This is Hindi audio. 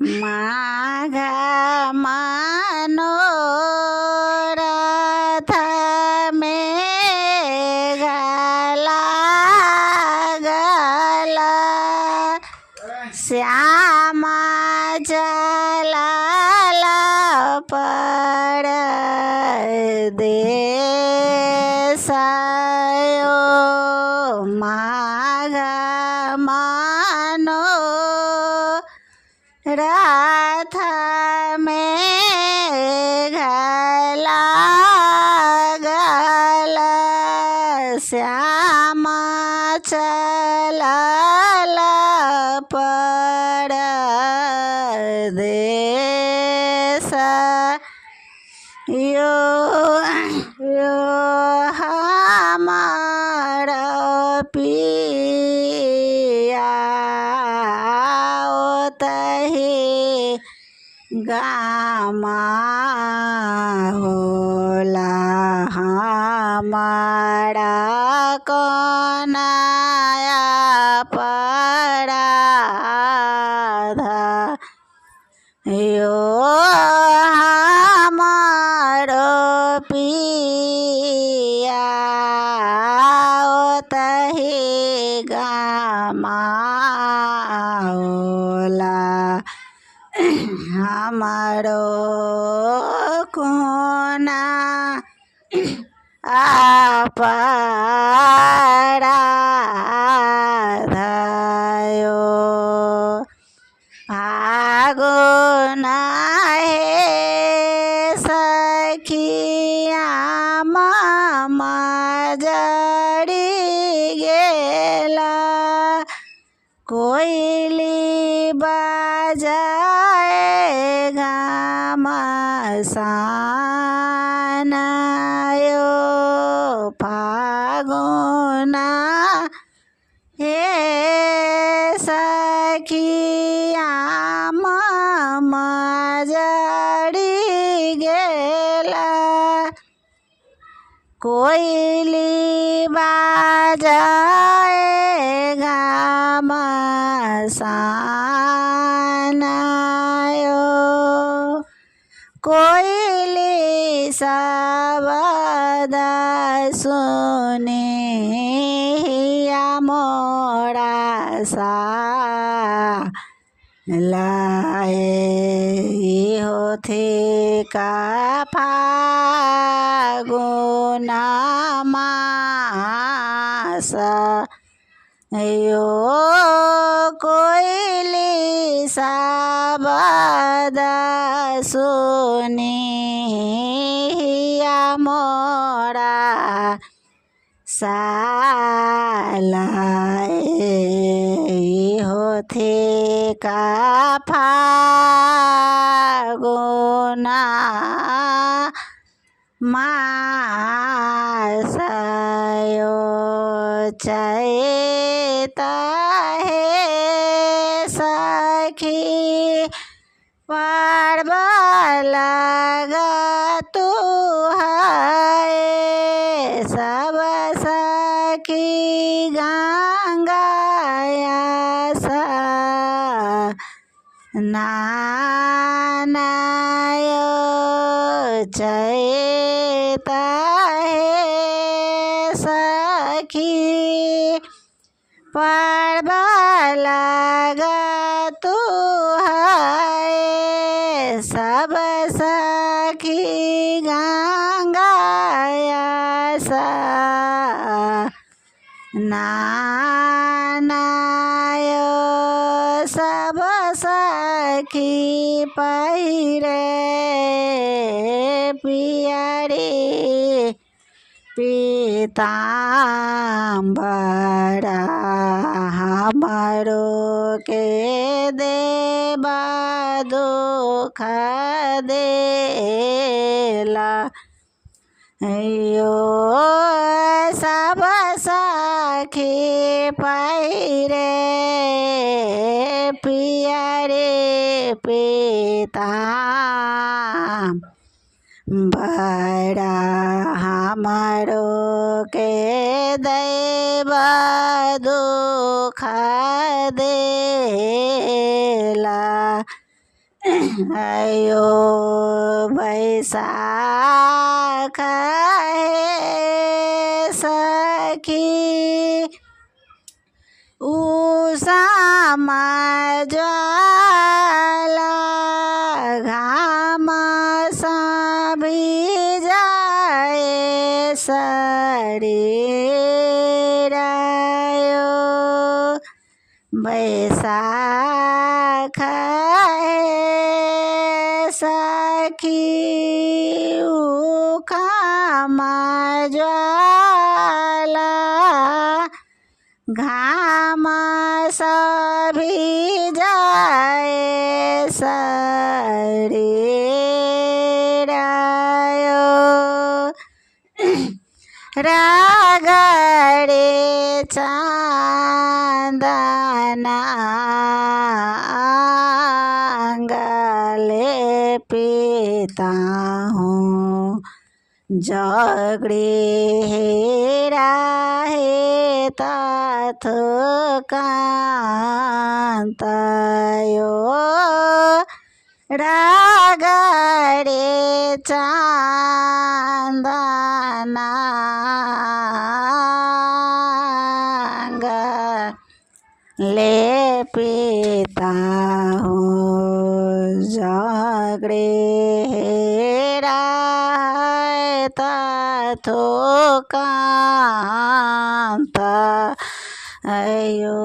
माघ मनोरथ मेघ लागल श्यामा चलल परदेस यो माघ मनोरथ मेघ लागल श्यामा चलल परदेस यो हमार पिया ओतहि गामा होला हमारा कोनाया पराध यो हमारो पिया ओतहि गामा होला हमारो कोना अपराध यो फागुन हे सखिया मामा जड़ी गेला कोयली बजाए घामसान यो फागुन हे सखिया मामा जड़ी गेला कोयली बाजाए घामसान यो कोयली शब्द सुने हिया मोरा सा लाए होथे का फागुन मास यो कोयली शब्द सुने हिया मोरा सालाए होथे का फागुन मास यो चैत हे सखी पर्व लगतु है सब सखी गंगाया सा नानायो चैत हे सखी पर्व लगतु है सब सखी गंगाया सा नानायो सब सखी पहिरे पियरी पीताम्बर हमरो के देबा दुख देला यो सब सखी पहिरे पियरे पीताम्बर हमरो के देबा दुख देला अयो बैसाख है सखी उषामा ज्वाला घाम भिजाए शरीर आयो बैसाख है सखी उखामा ज्वाला घाम भिजाए शरीर आयो रागड़े चांदना गले पीता हूँ जगड़े हेरा हे तात कांतयो रागड़े चांदना ले पीता हूँ जागड़े हेरा ताथो कांता अयो।